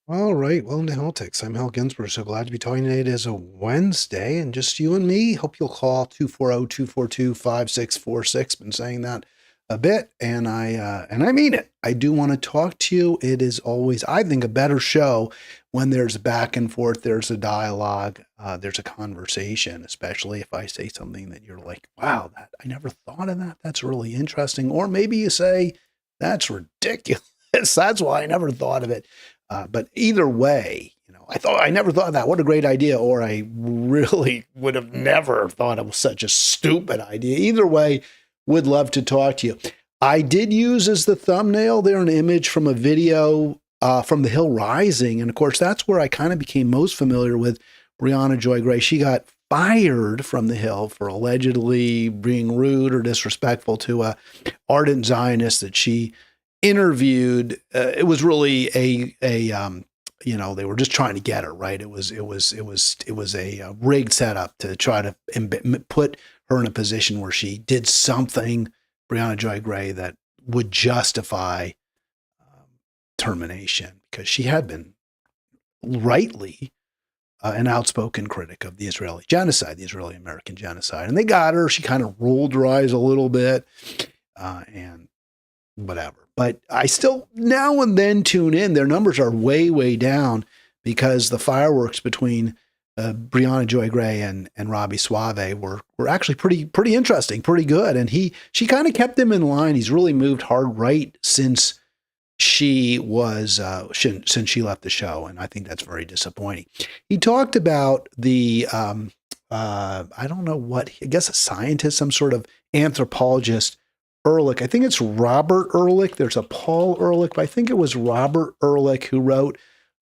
All right, welcome to Halitics. I'm Hal Ginsberg. So glad to be talking today. It is a Wednesday, and just you and me. Hope you'll call 240-242-5646. Been saying that a bit, and I mean it. I do want to talk to you. It is always, I think, a better show when there's a back and forth, there's a dialogue, there's a conversation, especially if I say something that you're like, wow, that I never thought of that. That's really interesting. Or maybe you say, that's ridiculous. That's why I never thought of it. But either way, I never thought of that. What a great idea. Or I really would have never thought it was such a stupid idea. Either way, would love to talk to you. I did use as the thumbnail there an image from a video from The Hill Rising. And of course, that's where I kind of became most familiar with Brianna Joy Gray. She got fired from The Hill for allegedly being rude or disrespectful to a ardent Zionist that she interviewed. It was really they were just trying to get her, right. It was a rigged setup to try to put her in a position where she did something, Brianna Joy Gray, that would justify termination, because she had been rightly an outspoken critic of the Israeli genocide, the Israeli American genocide. And they got her. She kind of rolled her eyes a little bit and whatever. But I still now and then tune in. Their numbers are way, way down because the fireworks between Brianna Joy Gray and Robbie Suave were actually pretty interesting, pretty good. And she kind of kept him in line. He's really moved hard right since she was since she left the show, and I think that's very disappointing. He talked about the I don't know what, I guess a scientist, some sort of anthropologist, Ehrlich. I think it's Robert Ehrlich. There's a Paul Ehrlich, but I think it was Robert Ehrlich who wrote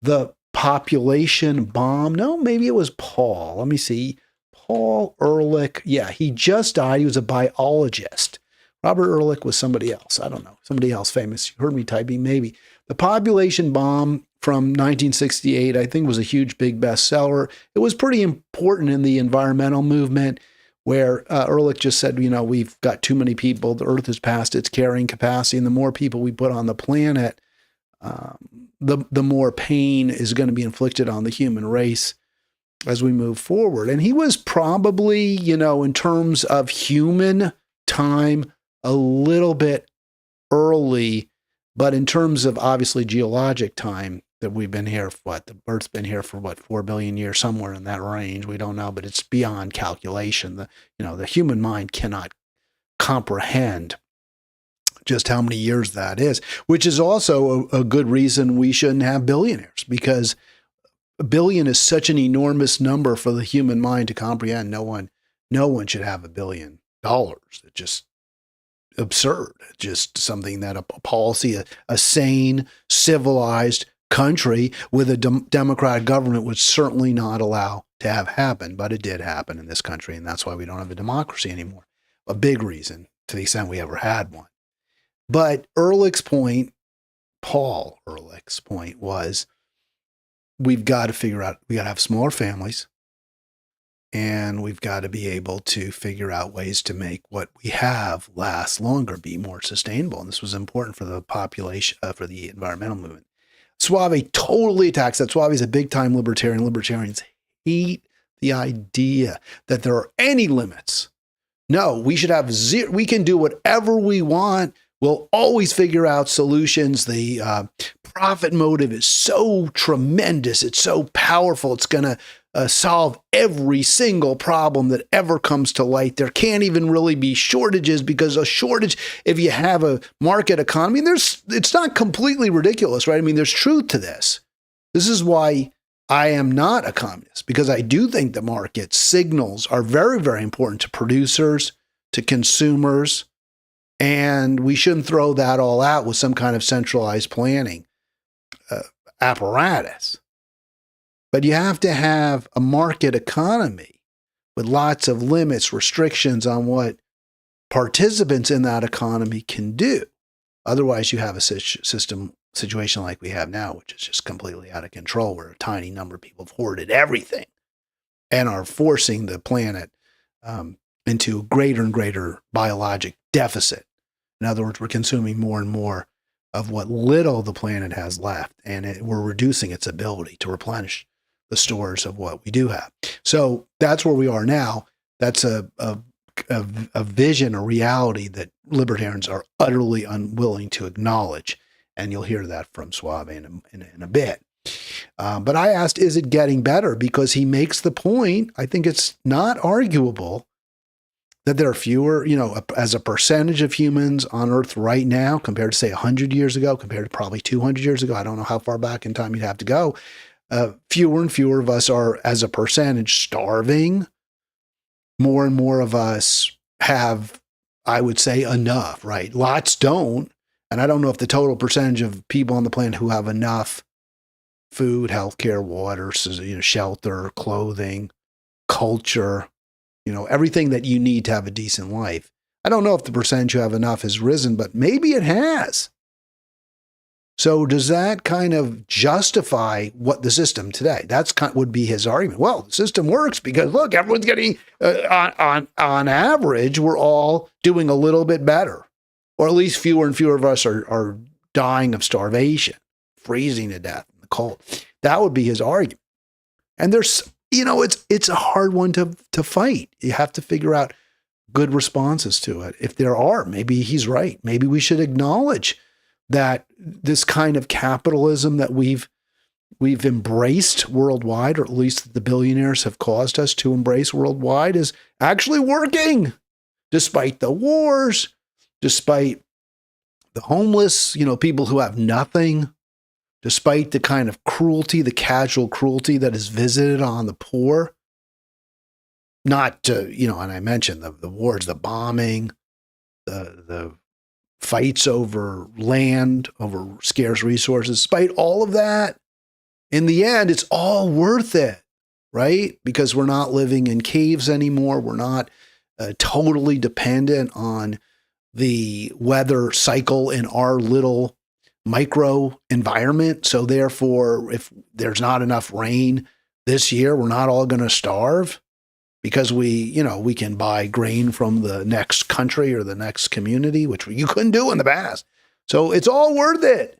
The Population Bomb. No, maybe it was Paul. Let me see. Paul Ehrlich. Yeah, he just died. He was a biologist. Robert Ehrlich was somebody else. I don't know. Somebody else famous. You heard me typing, maybe. The Population Bomb from 1968, I think, was a huge, big bestseller. It was pretty important in the environmental movement, where Ehrlich just said, we've got too many people. The Earth is past its carrying capacity, and the more people we put on the planet, the more pain is going to be inflicted on the human race as we move forward. And he was probably, in terms of human time, a little bit early, but in terms of obviously geologic time, that we've been here, the Earth's been here for 4 billion years, somewhere in that range. We don't know, but it's beyond calculation. The human mind cannot comprehend just how many years that is, which is also a good reason we shouldn't have billionaires, because a billion is such an enormous number for the human mind to comprehend. No one should have $1 billion. It's just absurd. Just something that a policy, a sane, civilized country with a democratic government would certainly not allow to have happen. But it did happen in this country, and that's why we don't have a democracy anymore. A big reason, to the extent we ever had one. But Ehrlich's point, Paul Ehrlich's point, was we've got to figure out, we got to have smaller families, and we've got to be able to figure out ways to make what we have last longer, be more sustainable. And this was important for the population, for the environmental movement. Suave totally attacks that. Suave is a big-time libertarian. Libertarians hate the idea that there are any limits. No, we should have zero. We can do whatever we want. We'll always figure out solutions. The profit motive is so tremendous. It's so powerful. It's going to solve every single problem that ever comes to light. There can't even really be shortages, because a shortage, if you have a market economy, it's not completely ridiculous, right? I mean, there's truth to this. This is why I am not a communist, because I do think the market signals are very, very important to producers, to consumers, and we shouldn't throw that all out with some kind of centralized planning apparatus. But you have to have a market economy with lots of limits, restrictions on what participants in that economy can do. Otherwise, you have a situation like we have now, which is just completely out of control, where a tiny number of people have hoarded everything and are forcing the planet into greater and greater biologic deficit. In other words, we're consuming more and more of what little the planet has left, and we're reducing its ability to replenish the stores of what we do have. So that's where we are now. That's a vision, a reality that libertarians are utterly unwilling to acknowledge, and you'll hear that from Suave in a bit. But I asked, is it getting better? Because he makes the point, I think it's not arguable, that there are fewer, as a percentage of humans on Earth right now compared to, say, 100 years ago, compared to probably 200 years ago. I don't know how far back in time you'd have to go. Fewer and fewer of us are, as a percentage, starving. More and more of us have, I would say, enough, right? Lots don't. And I don't know if the total percentage of people on the planet who have enough food, healthcare, water, shelter, clothing, culture, everything that you need to have a decent life. I don't know if the percentage who have enough has risen, but maybe it has. So does that kind of justify what the system today? Would be his argument. Well, the system works because, look, everyone's getting, on average, we're all doing a little bit better. Or at least fewer and fewer of us are dying of starvation, freezing to death in the cold. That would be his argument. And there's, it's a hard one to fight. You have to figure out good responses to it. If there are, maybe he's right. Maybe we should acknowledge that this kind of capitalism that we've embraced worldwide, or at least the billionaires have caused us to embrace worldwide, is actually working, despite the wars, despite the homeless, people who have nothing, despite the kind of cruelty, the casual cruelty that is visited on the poor. Not, and I mentioned the wars, the bombing, the fights over land, over scarce resources. Despite all of that, in the end, it's all worth it, right? Because we're not living in caves anymore. We're not totally dependent on the weather cycle in our little micro environment. So therefore, if there's not enough rain this year, we're not all going to starve because we can buy grain from the next country or the next community, which you couldn't do in the past. So it's all worth it.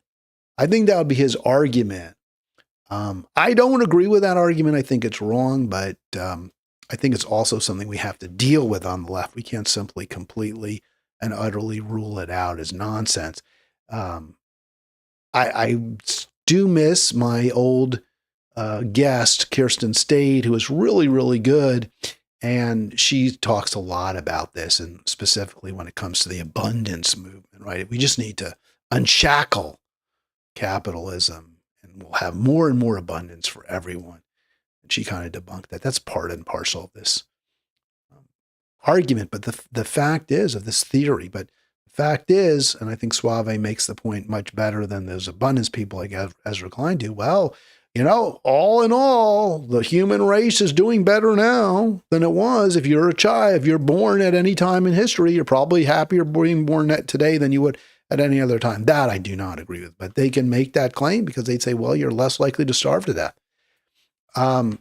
I think that would be his argument. I don't agree with that argument. I think it's wrong, but I think it's also something we have to deal with on the left. We can't simply completely and utterly rule it out as nonsense. I do miss my old guest, Kirsten Stade, who is really, really good. And she talks a lot about this, and specifically when it comes to the abundance movement, right? We just need to unshackle capitalism and we'll have more and more abundance for everyone. And she kind of debunked that. That's part and parcel of this argument. But the fact is, of this theory, but the fact is, and I think Suave makes the point much better than those abundance people like Ezra Klein do, well, all in all, the human race is doing better now than it was. If you're a child, if you're born at any time in history, you're probably happier being born today than you would at any other time. That I do not agree with, but they can make that claim because they'd say, well, you're less likely to starve to death. Common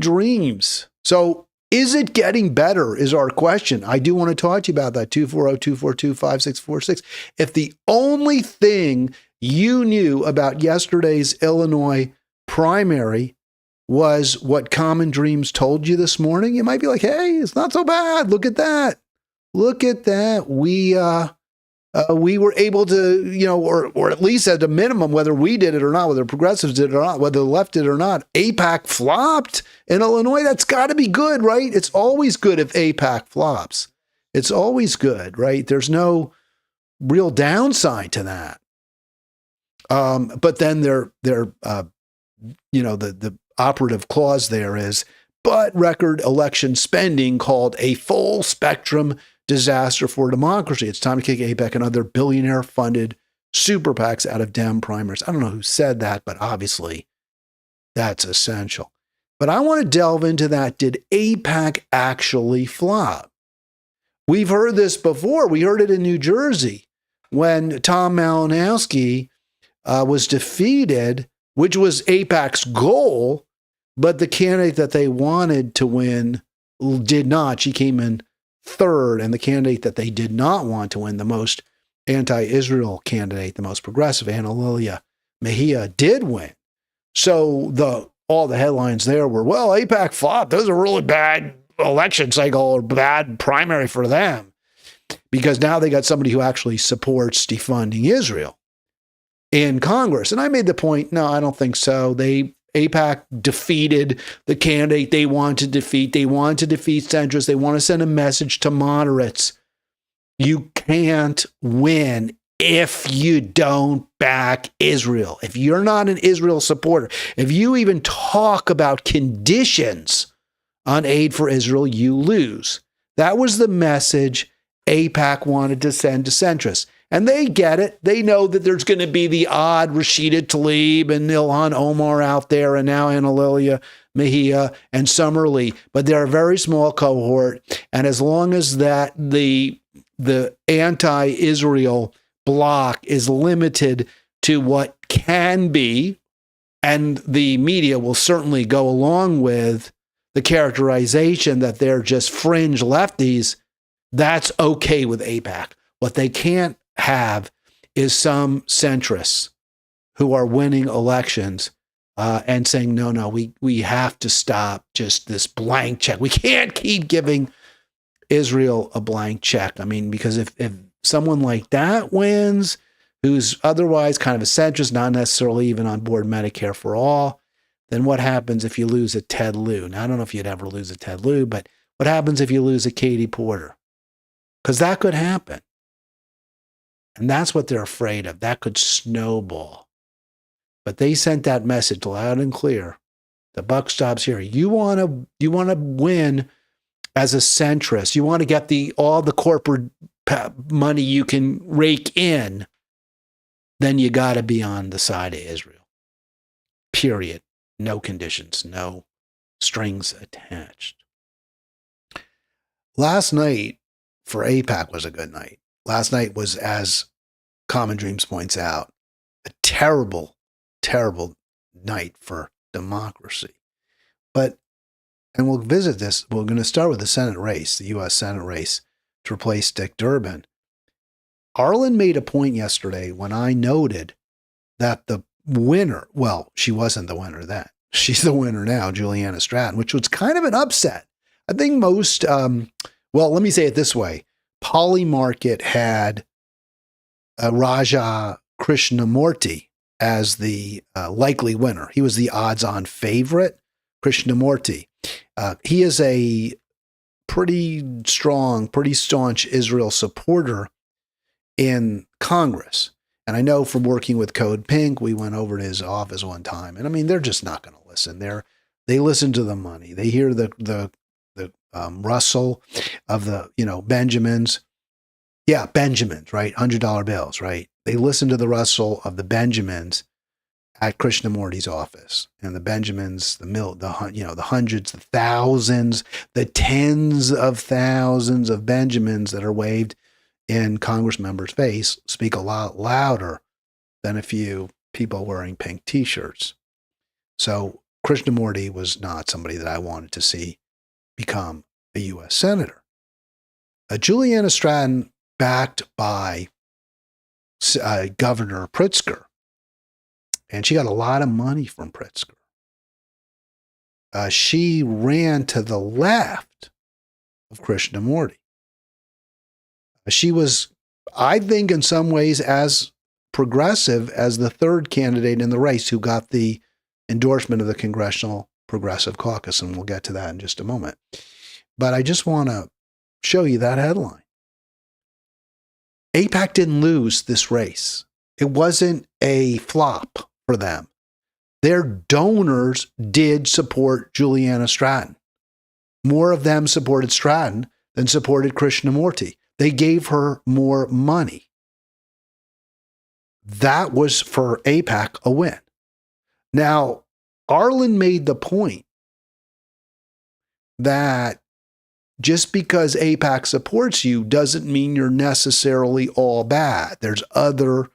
dreams. So is it getting better is our question. I do want to talk to you about that, 240-242-5646. If the only thing you knew about yesterday's Illinois primary was what Common Dreams told you this morning, you might be like, hey, it's not so bad. Look at that. Look at that. We were able to, or at least at a minimum, whether we did it or not, whether progressives did it or not, whether the left did it or not, AIPAC flopped in Illinois. That's got to be good, right? It's always good if AIPAC flops. It's always good, right? There's no real downside to that. But then the operative clause there is, but record election spending called a full spectrum disaster for democracy. It's time to kick AIPAC and other billionaire-funded super PACs out of Dem primaries. I don't know who said that, but obviously that's essential. But I want to delve into that. Did AIPAC actually flop? We've heard this before. We heard it in New Jersey when Tom Malinowski was defeated, which was AIPAC's goal, but the candidate that they wanted to win did not. She came in third, and the candidate that they did not want to win, the most anti-Israel candidate, the most progressive, Anna Mejia, did win. So all the headlines there were, well, AIPAC flopped. That was a really bad election cycle or bad primary for them, because now they got somebody who actually supports defunding Israel in Congress. And I made the point, no, I don't think so. AIPAC defeated the candidate they want to defeat. They want to defeat centrists. They want to send a message to moderates. You can't win if you don't back Israel. If you're not an Israel supporter, if you even talk about conditions on aid for Israel, you lose. That was the message AIPAC wanted to send to centrists. And they get it. They know that there's going to be the odd Rashida Tlaib and Ilhan Omar out there, and now Anna Mejia and Summer Lee. But they're a very small cohort. And as long as that the anti-Israel bloc is limited to what can be, and the media will certainly go along with the characterization that they're just fringe lefties, that's okay with AIPAC. What they can't have is some centrists who are winning elections and saying, no, we have to stop just this blank check. We can't keep giving Israel a blank check. I mean, because if someone like that wins, who's otherwise kind of a centrist, not necessarily even on board Medicare for all, then what happens if you lose a Ted Lieu? Now, I don't know if you'd ever lose a Ted Lieu, but what happens if you lose a Katie Porter? Because that could happen. And that's what they're afraid of. That could snowball. But they sent that message loud and clear. The buck stops here. You want to win as a centrist. You want to get all the corporate money you can rake in. Then you got to be on the side of Israel. Period. No conditions. No strings attached. Last night for AIPAC was a good night. Last night was, as Common Dreams points out, a terrible, terrible night for democracy. And we'll visit this. We're going to start with the Senate race, the U.S. Senate race to replace Dick Durbin. Arlen made a point yesterday when I noted that the winner, well, she wasn't the winner then. She's the winner now, Juliana Stratton, which was kind of an upset. I think most, let me say it this way. Polymarket had Raja Krishnamurti as the likely winner. He was the odds-on favorite, Krishnamurti. He is a pretty strong, pretty staunch Israel supporter in Congress. And I know from working with Code Pink, we went over to his office one time. And I mean, they're just not going to listen. They listen to the money. They hear the rustle of the, Benjamins. Yeah, Benjamins, right? $100 bills, right? They listen to the rustle of the Benjamins at Krishnamurti's office. And the Benjamins, the hundreds, the thousands, the tens of thousands of Benjamins that are waved in Congress members' face speak a lot louder than a few people wearing pink T-shirts. So Krishnamurti was not somebody that I wanted to see become a U.S. Senator. Juliana Stratton, backed by Governor Pritzker, and she got a lot of money from Pritzker. She ran to the left of Krishnamurti. She was, I think, in some ways as progressive as the third candidate in the race who got the endorsement of the Congressional Progressive Caucus, and we'll get to that in just a moment. But I just want to show you that headline. AIPAC didn't lose this race. It wasn't a flop for them. Their donors did support Juliana Stratton. More of them supported Stratton than supported Krishnamurti. They gave her more money. That was for AIPAC a win. Now, Arlen made the point that just because AIPAC supports you doesn't mean you're necessarily all bad. There's other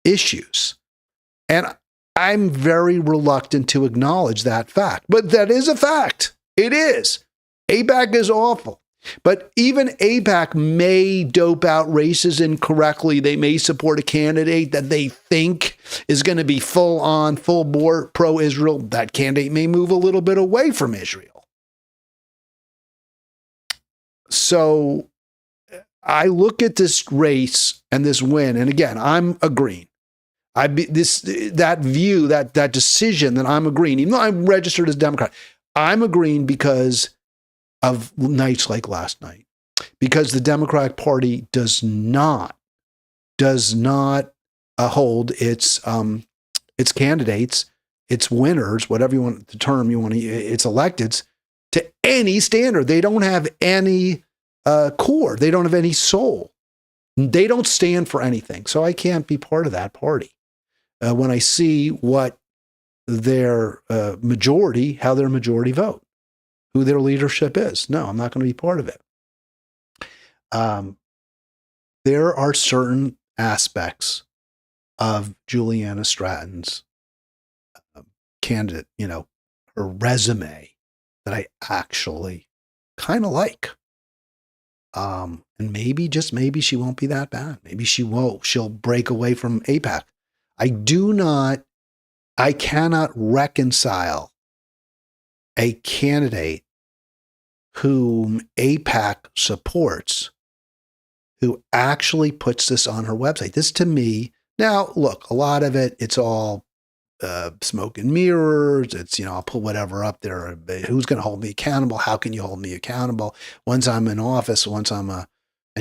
issues. And I'm very reluctant to acknowledge that fact. But that is a fact. It is. AIPAC is awful. But even AIPAC may dope out races incorrectly. They may support a candidate that they think is going to be full on, full bore pro-Israel. That candidate may move a little bit away from Israel. So I look at this race and this win, and again, I'm agreeing. That decision that I'm agreeing, even though I'm registered as Democrat, I'm agreeing because of nights like last night, because the Democratic Party does not hold its candidates, its winners, whatever you want the term you want to, its electeds, to any standard. They don't have any core. They don't have any soul. They don't stand for anything. So I can't be part of that party. When I see what their majority, how their majority vote, who their leadership is. No, I'm not going to be part of it. There are certain aspects of Juliana Stratton's candidate, her resume that I actually kind of like. And maybe, just maybe, she won't be that bad. Maybe she'll break away from AIPAC. I cannot reconcile a candidate whom AIPAC supports who actually puts this on her website. This to me, now look, a lot of it, it's all smoke and mirrors. It's, I'll put whatever up there. Who's going to hold me accountable? How can you hold me accountable? Once I'm in office, and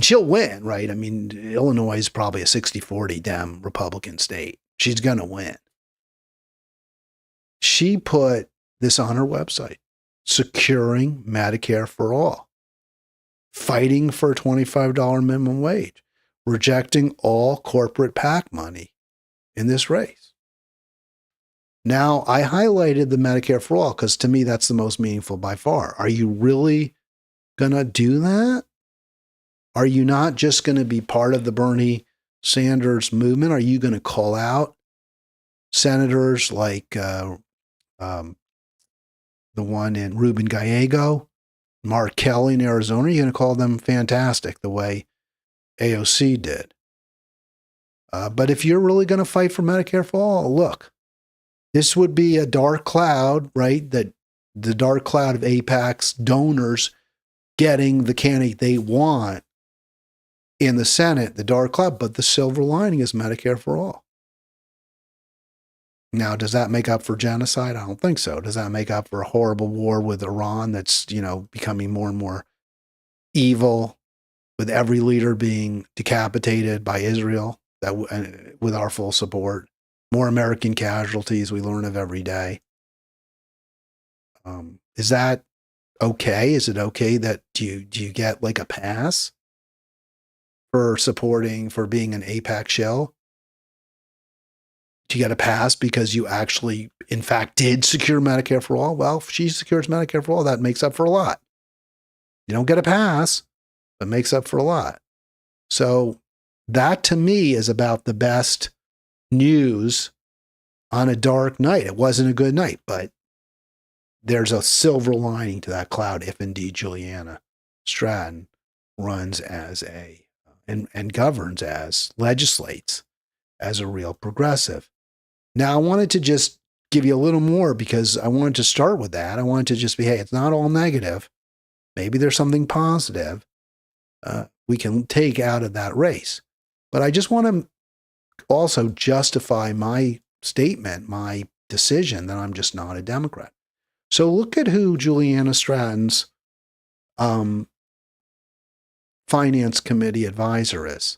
she'll win, right? I mean, Illinois is probably a 60-40 Dem Republican state. She's going to win. She put this on her website: securing Medicare for all, fighting for a $25 minimum wage, rejecting all corporate PAC money in this race. Now, I highlighted the Medicare for all because to me, that's the most meaningful by far. Are you really going to do that? Are you not just going to be part of the Bernie Sanders movement? Are you going to call out senators like the one in Ruben Gallego, Mark Kelly in Arizona? You're going to call them fantastic the way AOC did. But if you're really going to fight for Medicare for all, look, this would be a dark cloud, right? That the dark cloud of AIPAC's donors getting the candidate they want in the Senate, the dark cloud, but the silver lining is Medicare for all. Now, does that make up for genocide? I don't think so. Does that make up for a horrible war with Iran that's, becoming more and more evil, with every leader being decapitated by Israel, with our full support? More American casualties we learn of every day. Is that okay? Is it okay that do you get like a pass for being an AIPAC shill? Do you get a pass because you actually, in fact, did secure Medicare for all? Well, if she secures Medicare for all, that makes up for a lot. You don't get a pass, but makes up for a lot. So that to me is about the best news on a dark night. It wasn't a good night, but there's a silver lining to that cloud if indeed Juliana Stratton runs as and governs legislates as a real progressive. Now, I wanted to just give you a little more because I wanted to start with that. I wanted to just be, hey, it's not all negative. Maybe there's something positive we can take out of that race. But I just want to also justify my statement, my decision that I'm just not a Democrat. So look at who Juliana Stratton's Finance Committee advisor is.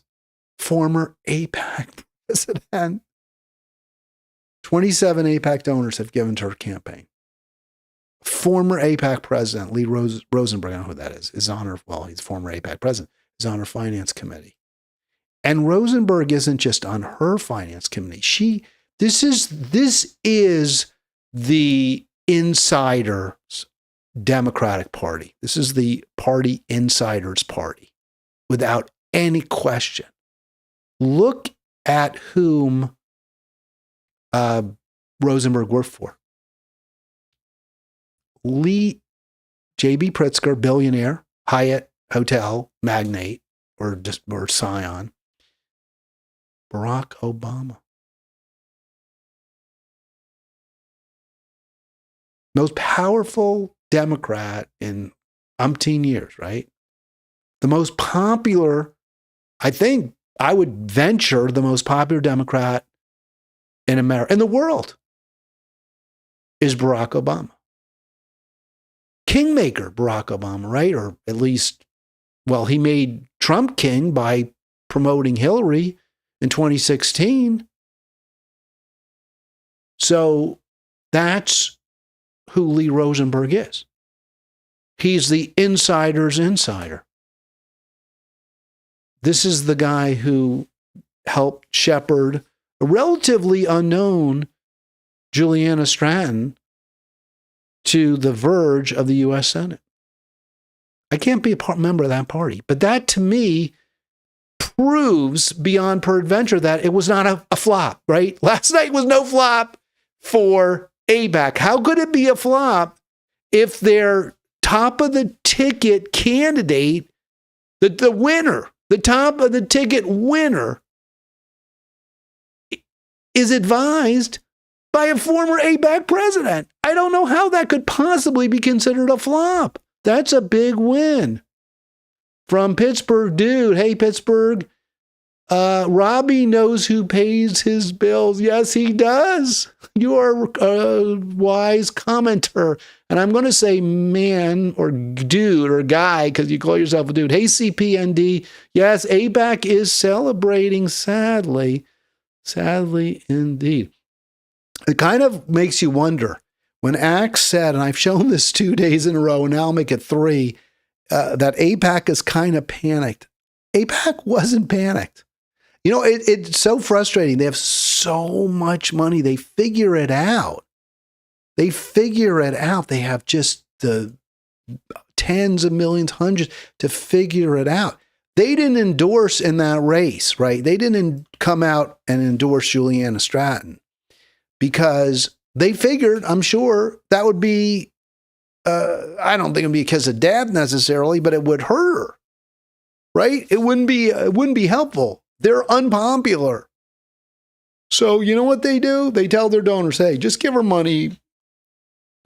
Former AIPAC president. 27 AIPAC donors have given to her campaign. Former AIPAC president, Lee Rosenberg, I don't know who that is on her, he's former AIPAC president, is on her Finance Committee. And Rosenberg isn't just on her Finance Committee. This is the insiders Democratic Party. This is the party insiders party, without any question. Look at whom Rosenberg worked for. J.B. Pritzker, billionaire, Hyatt hotel magnate or scion, Barack Obama. Most powerful Democrat in umpteen years, right? The most popular, I think I would venture the most popular Democrat in America, in the world, is Barack Obama. Kingmaker Barack Obama, right? Or at least, well, he made Trump king by promoting Hillary in 2016. So that's who Lee Rosenberg is. He's the insider's insider. This is the guy who helped shepherd a relatively unknown Juliana Stratton to the verge of the U.S. Senate. I can't be a member of that party, but that to me proves beyond peradventure that it was not a flop, right? Last night was no flop for AIPAC. How could it be a flop if their top of the ticket candidate, the winner, the top of the ticket winner, is advised by a former AIPAC president? I don't know how that could possibly be considered a flop. That's a big win. From Pittsburgh, dude. Hey, Pittsburgh. Robbie knows who pays his bills. Yes, he does. You are a wise commenter. And I'm going to say man or dude or guy because you call yourself a dude. Hey, CPND. Yes, AIPAC is celebrating, sadly. Sadly, indeed. It kind of makes you wonder. When Axe said, and I've shown this 2 days in a row, and now I'll make it 3, that AIPAC is kind of panicked. AIPAC wasn't panicked. You know, it's so frustrating. They have so much money. They figure it out. They figure it out. They have just the tens of millions, hundreds to figure it out. They didn't endorse in that race, right? They didn't come out and endorse Juliana Stratton because they figured, I'm sure, that would be, I don't think it would be because of dad necessarily, but it would hurt her, right? It wouldn't be helpful. They're unpopular. So you know what they do? They tell their donors, hey, just give her money,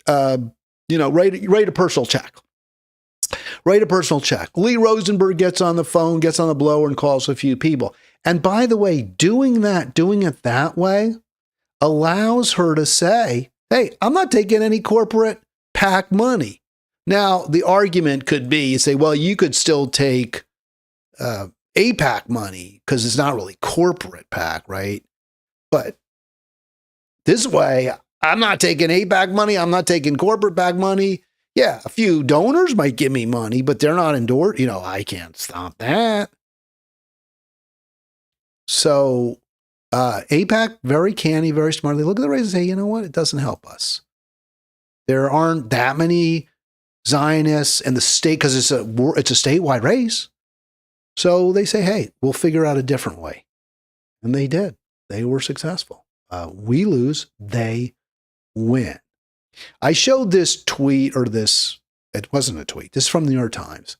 write a personal check. Write a personal check. Lee Rosenberg gets on the phone, gets on the blower, and calls a few people. And by the way, doing it that way, allows her to say, hey, I'm not taking any corporate PAC money. Now, the argument could be, you say, well, you could still take AIPAC money because it's not really corporate PAC, right? But this way, I'm not taking AIPAC money. I'm not taking corporate PAC money. Yeah, a few donors might give me money, but they're not endorsed. I can't stop that. So AIPAC, very canny, very smart. They look at the race and say, you know what? It doesn't help us. There aren't that many Zionists in the state because it's a statewide race. So they say, hey, we'll figure out a different way. And they did. They were successful. We lose, they win. I showed this tweet, it wasn't a tweet, this is from the New York Times,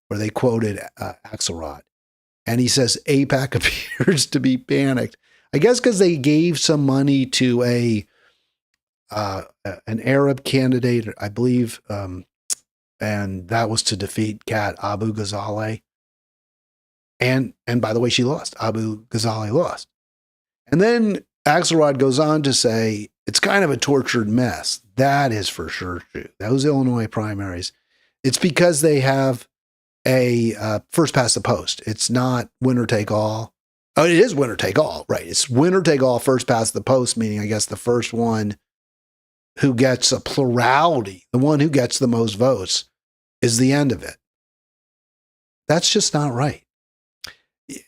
where they quoted Axelrod. And he says, AIPAC appears to be panicked. I guess because they gave some money to an Arab candidate, I believe, and that was to defeat Kat Abu Ghazaleh. And by the way, she lost. Abu Ghazaleh lost. And then Axelrod goes on to say, it's kind of a tortured mess. That is for sure true. Those Illinois primaries. It's because they have a first past the post. It's not winner take all. Oh, it is winner take all, right? It's winner take all, first past the post, meaning I guess the first one who gets a plurality, the one who gets the most votes, is the end of it. That's just not right.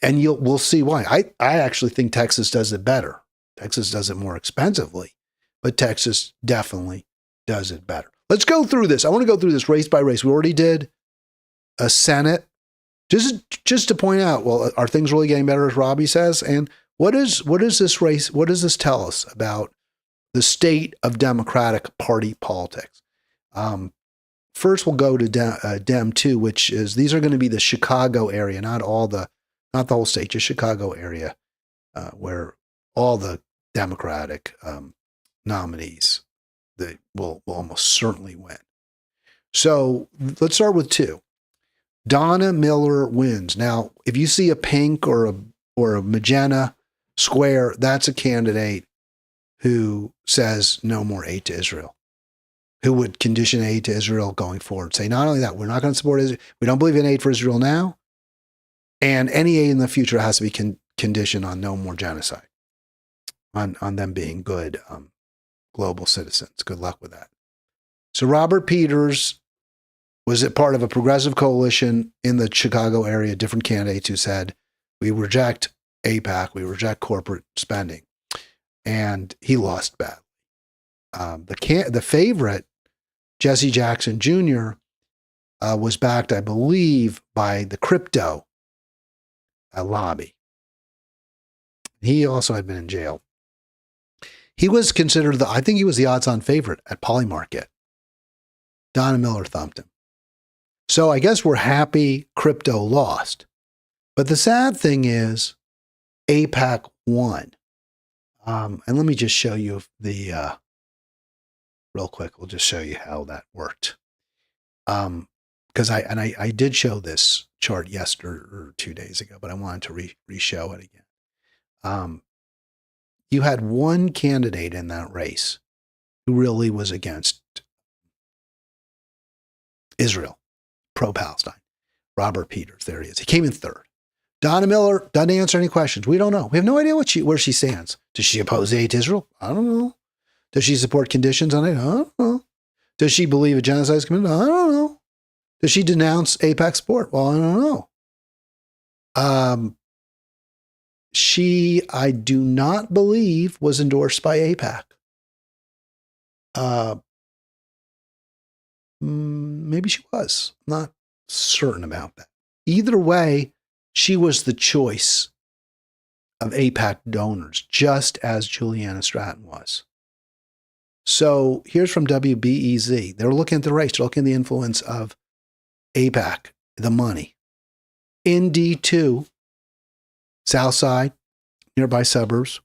And we'll see why. I actually think Texas does it better. Texas does it more expensively, but Texas definitely does it better. Let's go through this. I want to go through this race by race. We already did a Senate. Just to point out, well, are things really getting better, as Robbie says? And what is this race? What does this tell us about the state of Democratic Party politics? first we'll go to Dem 2, which is, these are going to be the Chicago area, not the whole state, just Chicago area, where all the Democratic nominees that will almost certainly win. So let's start with 2. Donna Miller wins. Now, if you see a pink or a magenta square, that's a candidate who says no more aid to Israel, who would condition aid to Israel going forward. Say, not only that, we're not going to support Israel. We don't believe in aid for Israel now. And any aid in the future has to be conditioned on no more genocide, on them being good global citizens. Good luck with that. So Robert Peters was a part of a progressive coalition in the Chicago area, different candidates who said, we reject AIPAC, we reject corporate spending. And he lost badly. The favorite, Jesse Jackson Jr., was backed, I believe, by the crypto lobby. He also had been in jail. He was considered I think he was the odds-on favorite at Polymarket. Donna Miller thumped him. So I guess we're happy crypto lost. But the sad thing is AIPAC won. And let me just show you the, real quick, we'll just show you how that worked. Because I did show this chart yesterday or 2 days ago, but I wanted to re-show it again. You had one candidate in that race who really was against Israel, pro-Palestine. Robert Peters, there he is. He came in third. Donna Miller doesn't answer any questions. We don't know. We have no idea where she stands. Does she oppose aid to Israel? I don't know. Does she support conditions on it? I don't know. Does she believe a genocide is committed? I don't know. Does she denounce AIPAC support? Well, I don't know. She, I do not believe, was endorsed by AIPAC. Maybe she was. I'm not certain about that. Either way, she was the choice of AIPAC donors, just as Juliana Stratton was. So here's from WBEZ. They're looking at the race. They're looking at the influence of AIPAC, the money. In D2, South Side, nearby suburbs,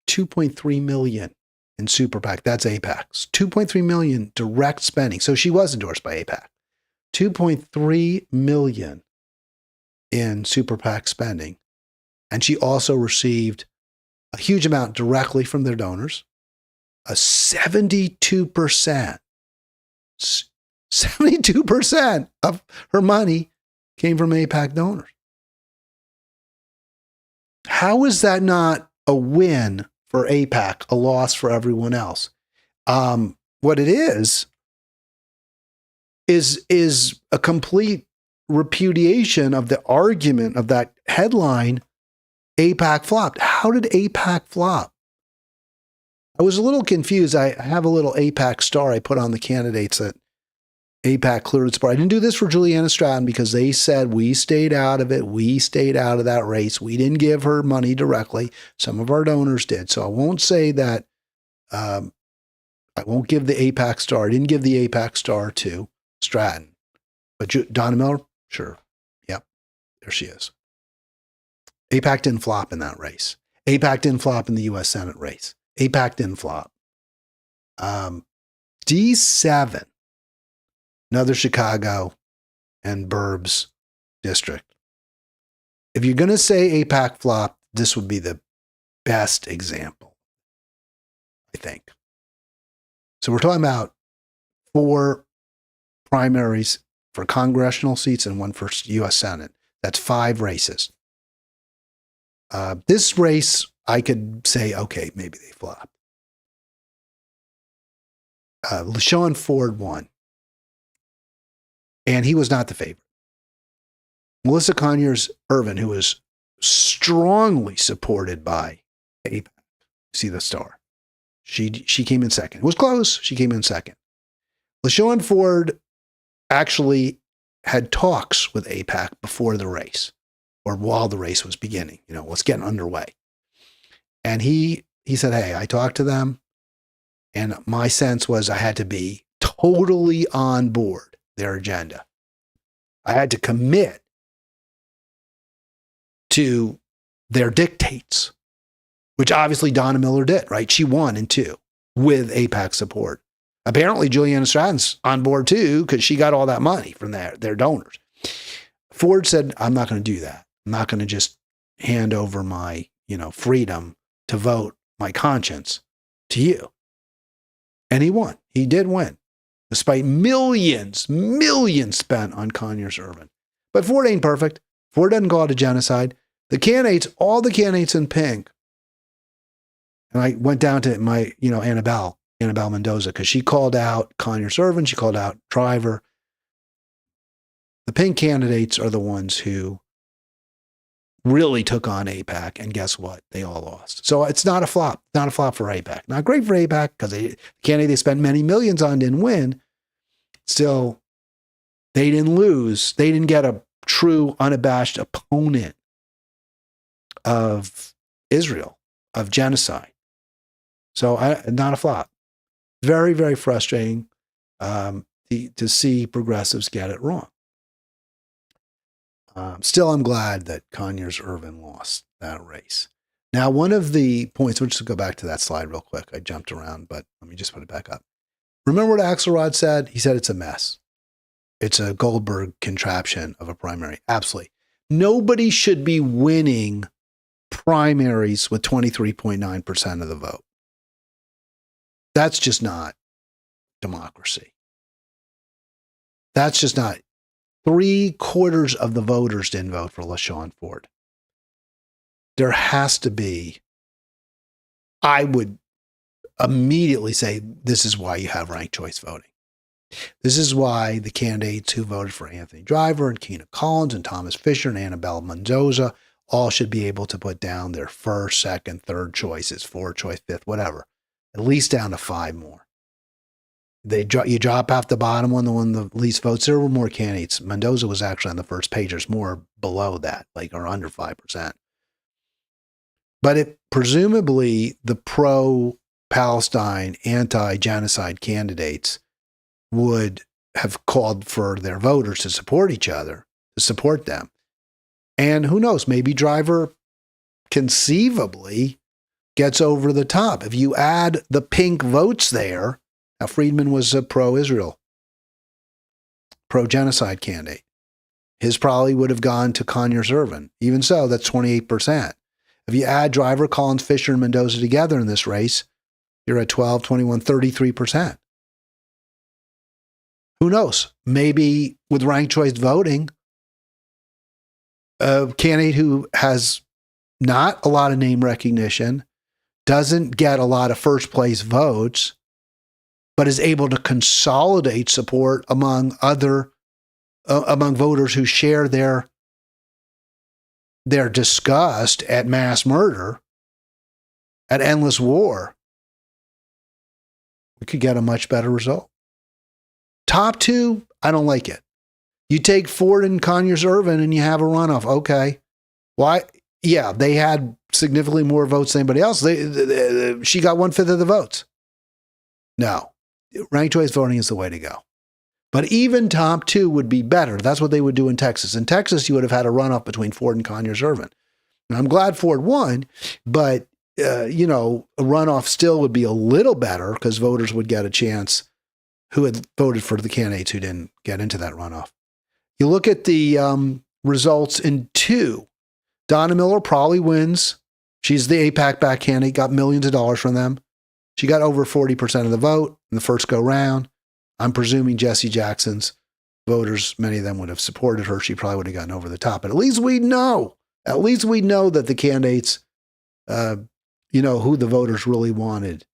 2.3 million in Super PAC. That's AIPAC's. 2.3 million direct spending. So she was endorsed by AIPAC. 2.3 million in Super PAC spending. And she also received a huge amount directly from their donors. A 72%. 72% of her money came from AIPAC donors. How is that not a win for AIPAC, a loss for everyone else? What it is a complete repudiation of the argument of that headline, AIPAC flopped. How did AIPAC flop? I was a little confused. I have a little AIPAC star I put on the candidates that AIPAC cleared its bar. I didn't do this for Juliana Stratton because they said we stayed out of it. We stayed out of that race. We didn't give her money directly. Some of our donors did. So I won't say that. I won't give the AIPAC star. I didn't give the AIPAC star to Stratton. But Donna Miller, sure. Yep. There she is. AIPAC didn't flop in that race. AIPAC didn't flop in the U.S. Senate race. AIPAC didn't flop. D7. Another Chicago and Burbs district. If you're going to say AIPAC flop, this would be the best example, I think. So we're talking about 4 primaries for congressional seats and 1 for U.S. Senate. That's 5 races. This race, I could say, okay, maybe they flop. LaShawn Ford won. And he was not the favorite. Melissa Conyers Irvin, who was strongly supported by AIPAC, see the star. She came in second. It was close. She came in second. LaShawn Ford actually had talks with AIPAC before the race, or while the race was beginning. Was getting underway. And he said, hey, I talked to them. And my sense was I had to be totally on board their agenda. I had to commit to their dictates, which obviously Donna Miller did, right? She won in 2 with AIPAC support. Apparently, Juliana Stratton's on board too because she got all that money from their donors. Ford said, I'm not going to do that. I'm not going to just hand over my, freedom to vote, my conscience to you. And he won. He did win, despite millions spent on Conyers Irvin. But Ford ain't perfect. Ford doesn't call it a genocide. The candidates, all the candidates in pink, and I went down to my, Annabelle Mendoza, because she called out Conyers Irvin, she called out Driver. The pink candidates are the ones who really took on AIPAC, and guess what? They all lost. So it's not a flop. Not a flop for AIPAC. Not great for AIPAC because the candidate they spent many millions on didn't win. Still, they didn't lose. They didn't get a true, unabashed opponent of Israel, of genocide. So not a flop. Very, very frustrating to see progressives get it wrong. Still, I'm glad that Conyers Irvin lost that race. Now, one of the points, we'll just go back to that slide real quick. I jumped around, but let me just put it back up. Remember what Axelrod said? He said it's a mess. It's a Goldberg contraption of a primary. Absolutely. Nobody should be winning primaries with 23.9% of the vote. That's just not democracy. That's just not. 3/4 of the voters didn't vote for LaShawn Ford. There has to be, I would immediately say, this is why you have ranked choice voting. This is why the candidates who voted for Anthony Driver and Keena Collins and Thomas Fisher and Annabelle Mendoza all should be able to put down their first, second, third choices, fourth choice, fifth, whatever, at least down to 5 more. You drop off the bottom one, the one the least votes. There were more candidates. Mendoza was actually on the first page. There's more below that, or under 5%. But presumably the pro-Palestine, anti-genocide candidates would have called for their voters to support each other, to support them. And who knows, maybe Driver conceivably gets over the top. If you add the pink votes there, now Friedman was a pro-Israel, pro-genocide candidate. His probably would have gone to Conyers Irvin. Even so, that's 28%. If you add Driver, Collins, Fisher, and Mendoza together in this race, you're at 12, 21, 33%. Who knows? Maybe with ranked choice voting, a candidate who has not a lot of name recognition, doesn't get a lot of first place votes, but is able to consolidate support among voters who share their disgust at mass murder, at endless war, we could get a much better result. Top 2, I don't like it. You take Ford and Conyers Irvin and you have a runoff. Okay. Why? Yeah, they had significantly more votes than anybody else. She got 1/5 of the votes. No. Ranked choice voting is the way to go. But even top 2 would be better. That's what they would do in Texas. In Texas, you would have had a runoff between Ford and Conyers Irvin. And I'm glad Ford won, but a runoff still would be a little better because voters would get a chance who had voted for the candidates who didn't get into that runoff. You look at the results in 2. Donna Miller probably wins. She's the AIPAC back candidate, got millions of dollars from them. She got over 40% of the vote in the first go round. I'm presuming Jesse Jackson's voters, many of them would have supported her. She probably would have gotten over the top. But at least we know that the candidates, who the voters really wanted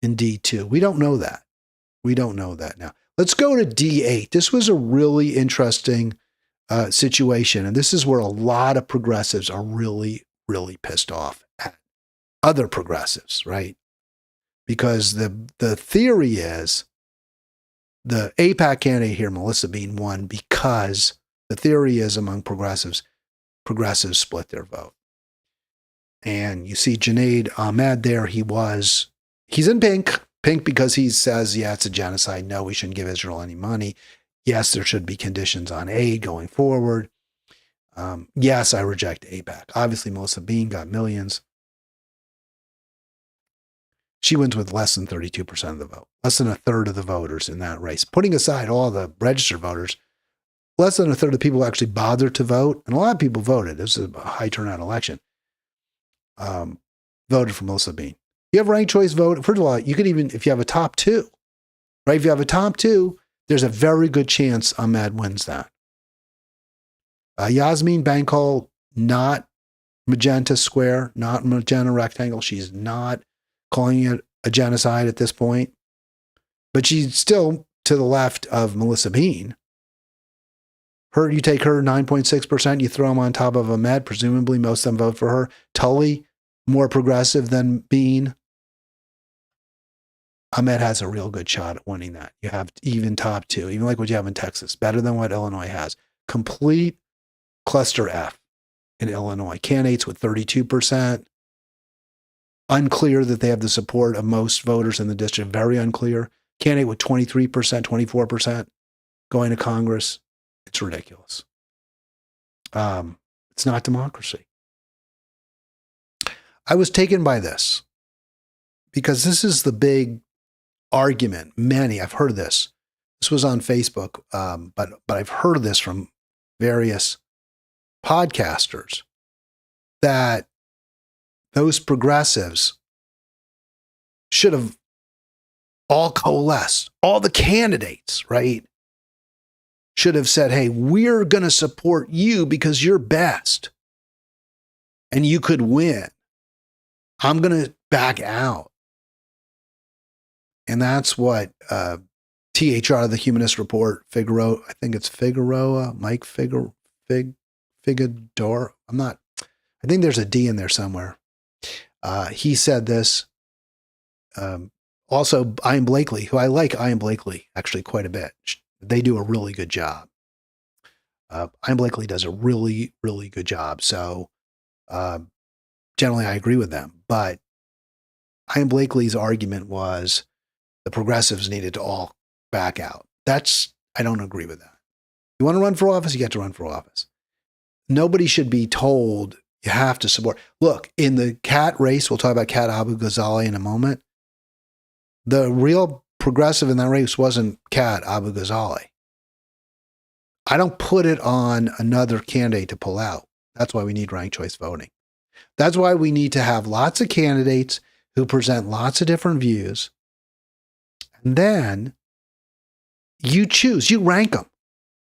in D2. We don't know that. We don't know that now. Let's go to D8. This was a really interesting situation. And this is where a lot of progressives are really, really pissed off at other progressives, right? Because the theory is the AIPAC candidate here, Melissa Bean, won because the theory is among progressives split their vote. And you see Junaid Ahmed there. He's in pink. Pink because he says, yeah, it's a genocide. No, we shouldn't give Israel any money. Yes, there should be conditions on aid going forward. Yes, I reject AIPAC. Obviously, Melissa Bean got millions. She wins with less than 32% of the vote, less than a third of the voters in that race. Putting aside all the registered voters, less than a third of the people who actually bothered to vote, and a lot of people voted. This is a high turnout election. Voted for Melissa Bean. You have ranked choice vote. First of all, you could even, if you have a top two, right? If you have a top two, there's a very good chance Ahmed wins that. Yasmin Bankal, not magenta square, not magenta rectangle. She's not calling it a genocide at this point, but she's still to the left of Melissa Bean. You take her 9.6%, you throw them on top of Ahmed, presumably most of them vote for her. Tully, more progressive than Bean. Ahmed has a real good shot at winning that. You have even top two, even like what you have in Texas, better than what Illinois has. Complete cluster F in Illinois. Candidates with 32%. Unclear that they have the support of most voters in the district. Very unclear. Candidate with 23%, 24% going to Congress. It's ridiculous. It's not democracy. I was taken by this because this is the big argument. I've heard this. This was on Facebook, but I've heard this from various podcasters that those progressives should have all coalesced. All the candidates, right, should have said, hey, we're going to support you because you're best and you could win. I'm going to back out. And that's what THR, the Humanist Report, Figueroa, I think it's Figueroa, Mike Figueroa, I think there's a D in there somewhere. He said this. Also, Ian Blakely, who I like Ian Blakely actually quite a bit. They do a really good job. Ian Blakely does a really, really good job. So generally I agree with them. But Ian Blakely's argument was the progressives needed to all back out. I don't agree with that. You want to run for office, you get to run for office. Nobody should be told you have to support. Look, in the Kat race, we'll talk about Kat Abu Ghazali in a moment. The real progressive in that race wasn't Kat Abu Ghazali. I don't put it on another candidate to pull out. That's why we need ranked choice voting. That's why we need to have lots of candidates who present lots of different views. And then you choose, you rank them.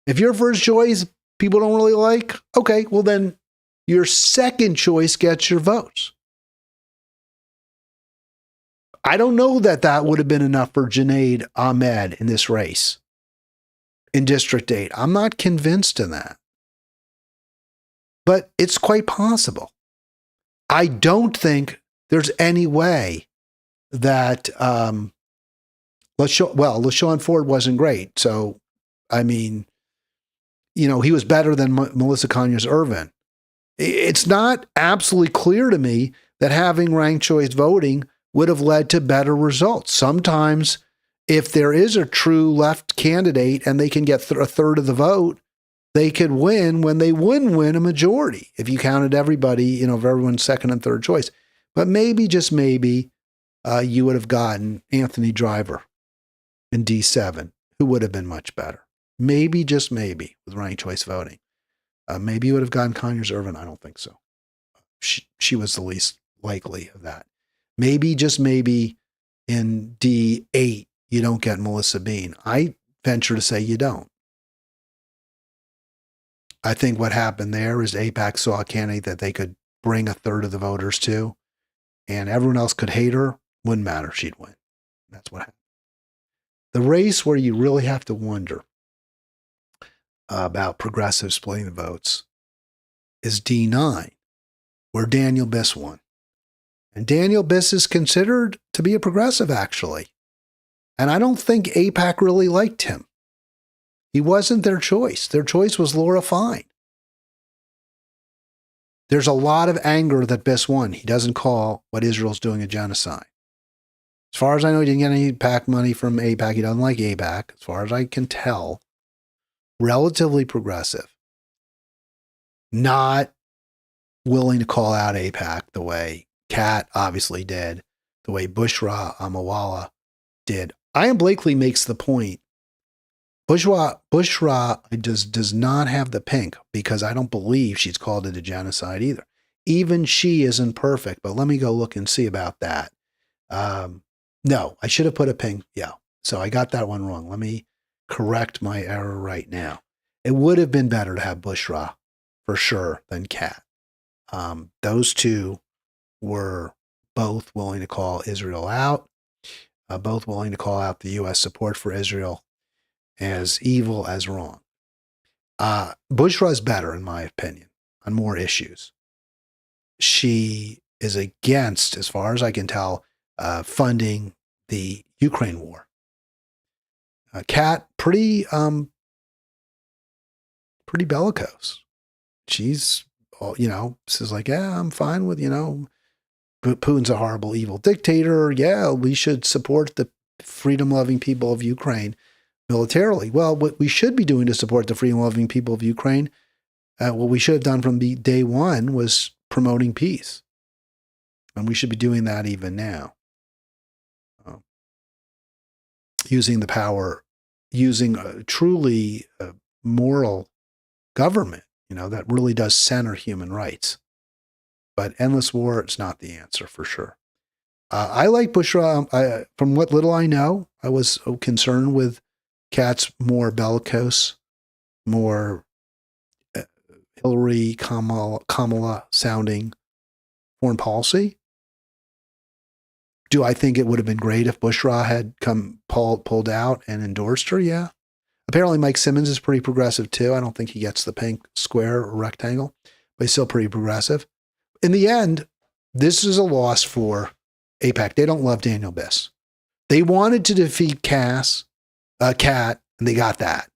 If your first choice people don't really like, okay, well then your second choice gets your votes. I don't know that would have been enough for Junaid Ahmed in this race in District 8. I'm not convinced of that. But it's quite possible. I don't think there's any way that LaShawn Ford wasn't great. So, I mean, he was better than Melissa Conyers-Ervin. It's not absolutely clear to me that having ranked choice voting would have led to better results. Sometimes if there is a true left candidate and they can get a third of the vote, they could win when they wouldn't win a majority if you counted everybody, if everyone's second and third choice. But maybe, just maybe, you would have gotten Anthony Driver in D7, who would have been much better. Maybe, just maybe, with ranked choice voting. Maybe you would have gotten Conyers-Ervin. I don't think so. She was the least likely of that. Maybe, just maybe, in D8, you don't get Melissa Bean. I venture to say you don't. I think what happened there is AIPAC saw a candidate that they could bring a third of the voters to, and everyone else could hate her. Wouldn't matter. She'd win. That's what happened. The race where you really have to wonder about progressive splitting the votes is D9, where Daniel Biss won. And Daniel Biss is considered to be a progressive, actually. And I don't think AIPAC really liked him. He wasn't their choice. Their choice was Laura Fine. There's a lot of anger that Biss won. He doesn't call what Israel's doing a genocide. As far as I know, he didn't get any PAC money from AIPAC. He doesn't like AIPAC. As far as I can tell, relatively progressive. Not willing to call out AIPAC the way Kat obviously did, the way Bushra Amawala did. Ian Blakely makes the point. Bushra does not have the pink because I don't believe she's called it a genocide either. Even she isn't perfect, but let me go look and see about that. No, I should have put a pink. Yeah, so I got that one wrong. Let me correct my error right now. It would have been better to have Bushra for sure than Kat. Those two were both willing to call Israel out, both willing to call out the U.S. support for Israel as evil as wrong. Bushra is better, in my opinion, on more issues. She is against, as far as I can tell, funding the Ukraine war. Kat, pretty bellicose. She's, says like, yeah, I'm fine with, Putin's a horrible, evil dictator. Yeah, we should support the freedom-loving people of Ukraine militarily. Well, what we should be doing to support the freedom-loving people of Ukraine, what we should have done from day one was promoting peace. And we should be doing that even now. Using the power, using a truly moral government, that really does center human rights. But endless war, it's not the answer for sure. I like Bushra. From what little I know, I was concerned with Kat's more bellicose, more Hillary Kamala sounding foreign policy. Do I think it would have been great if Bushra had pulled out and endorsed her? Yeah. Apparently Mike Simmons is pretty progressive too. I don't think he gets the pink square or rectangle, but he's still pretty progressive. In the end, this is a loss for AIPAC. They don't love Daniel Biss. They wanted to defeat Kat, and they got that.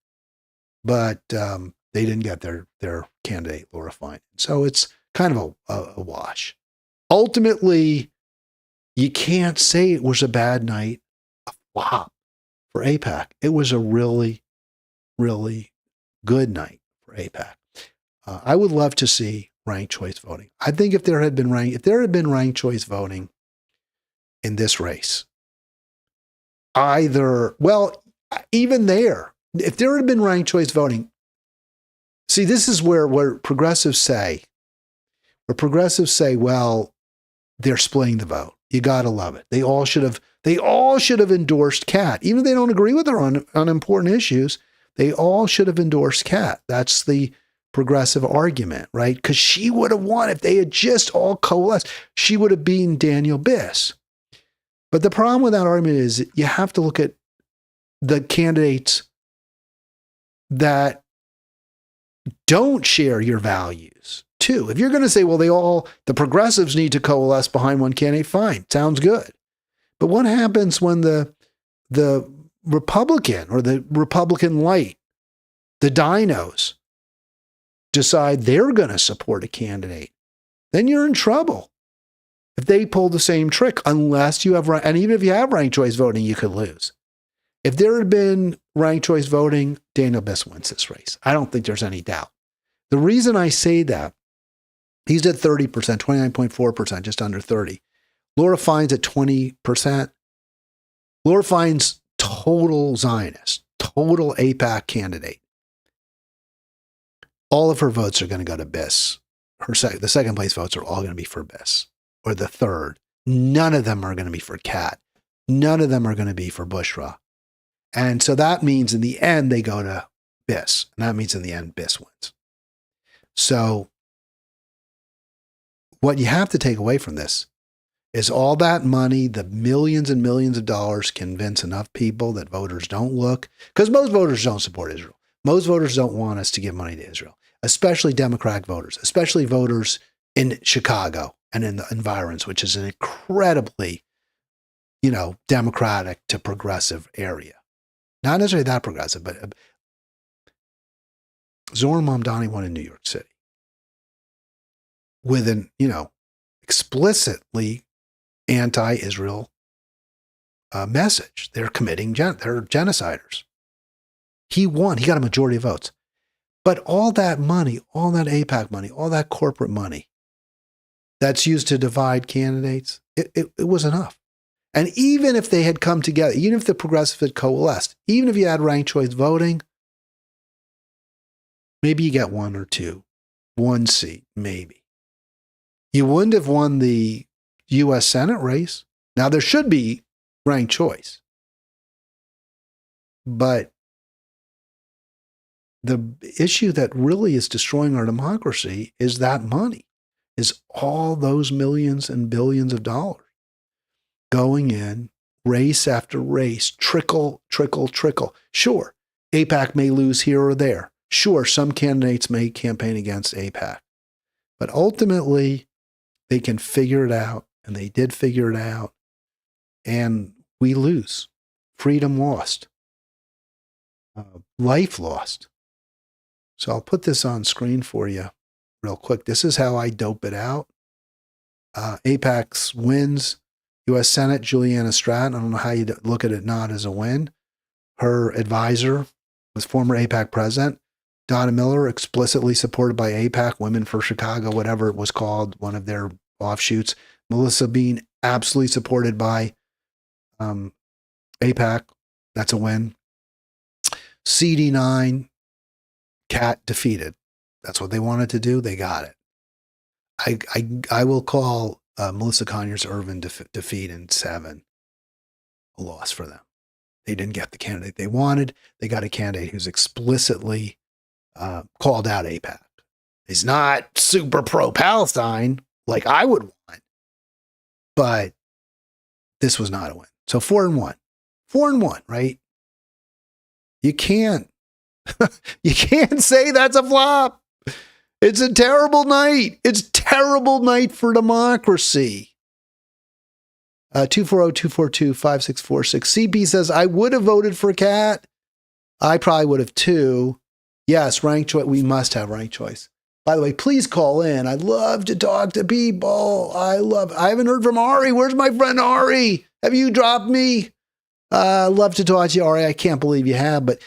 But they didn't get their candidate, Laura Fine. So it's kind of a wash. Ultimately, you can't say it was a bad night, a flop for AIPAC. It was a really, really good night for AIPAC. I would love to see ranked choice voting. I think if there had been ranked choice voting in this race, even there, if there had been ranked choice voting, see, this is where progressives say, well, they're splitting the vote. You got to love it. They all should have endorsed Kat. Even if they don't agree with her on important issues, they all should have endorsed Kat. That's the progressive argument, right? Because she would have won if they had just all coalesced. She would have beaten Daniel Biss. But the problem with that argument is you have to look at the candidates that don't share your values too. If you're going to say, well, the progressives need to coalesce behind one candidate, fine, sounds good. But what happens when the Republican or the Republican light, the dinos, decide they're going to support a candidate? Then you're in trouble. If they pull the same trick, unless you have, and even if you have ranked choice voting, you could lose. If there had been ranked choice voting, Daniel Biss wins this race. I don't think there's any doubt. The reason I say that, he's at 30%, 29.4%, just under 30. Laura Fine's at 20%. Laura Fine's total Zionist, total AIPAC candidate. All of her votes are going to go to Biss. The second place votes are all going to be for Biss, or the third. None of them are going to be for Kat. None of them are going to be for Bushra. And so that means in the end, they go to Biss. And that means in the end, Biss wins. So what you have to take away from this is all that money, the millions and millions of dollars, convince enough people that voters don't look, because most voters don't support Israel. Most voters don't want us to give money to Israel, especially Democratic voters, especially voters in Chicago and in the environs, which is an incredibly, Democratic to progressive area. Not necessarily that progressive, but Zohran Mamdani won in New York City with an, explicitly anti-Israel message. They're committing, they're genociders. He won. He got a majority of votes. But all that money, all that AIPAC money, all that corporate money that's used to divide candidates, it was enough. And even if they had come together, even if the progressives had coalesced, even if you had ranked choice voting, maybe you get one or two, one seat, maybe. You wouldn't have won the U.S. Senate race. Now, there should be ranked choice. But the issue that really is destroying our democracy is that money, is all those millions and billions of dollars going in, race after race, trickle, trickle, trickle. Sure, AIPAC may lose here or there. Sure, some candidates may campaign against AIPAC. But ultimately, they can figure it out, and they did figure it out, and we lose. Freedom lost. Life lost. So I'll put this on screen for you real quick. This is how I dope it out. AIPAC wins. U.S. Senate, Juliana Stratton. I don't know how you look at it not as a win. Her advisor was former AIPAC president. Donna Miller, explicitly supported by AIPAC, Women for Chicago, whatever it was called, one of their offshoots. Melissa Bean, absolutely supported by AIPAC. That's a win. CD9, Cat defeated. That's what they wanted to do. They got it. I will call Melissa Conyers Irvin defeat in 7 a loss for them. They didn't get the candidate they wanted. They got a candidate who's explicitly called out AIPAC. He's not super pro-Palestine like I would want, but this was not a win. So 4-1. 4-1, right? You can't say that's a flop. It's a terrible night. It's a terrible night for democracy. 240-242-5646. CB says, I would have voted for Cat. I probably would have too. Yes, ranked choice. We must have ranked choice. By the way, please call in. I'd love to talk to people. I haven't heard from Ari. Where's my friend Ari? Have you dropped me? Love to talk to you, Ari. I can't believe you have, but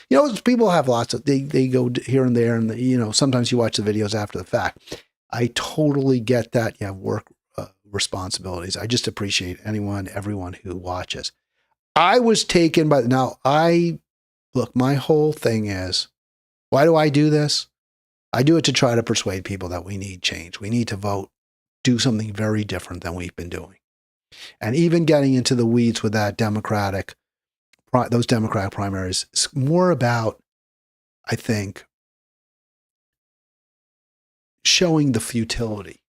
people have lots of, they go here and there, and sometimes you watch the videos after the fact. I totally get that. You have work responsibilities. I just appreciate everyone who watches. I was taken by, my whole thing is, why do I do this? I do it to try to persuade people that we need change. We need to vote, do something very different than we've been doing. And even getting into the weeds with those Democratic primaries is more about, I think, showing the futility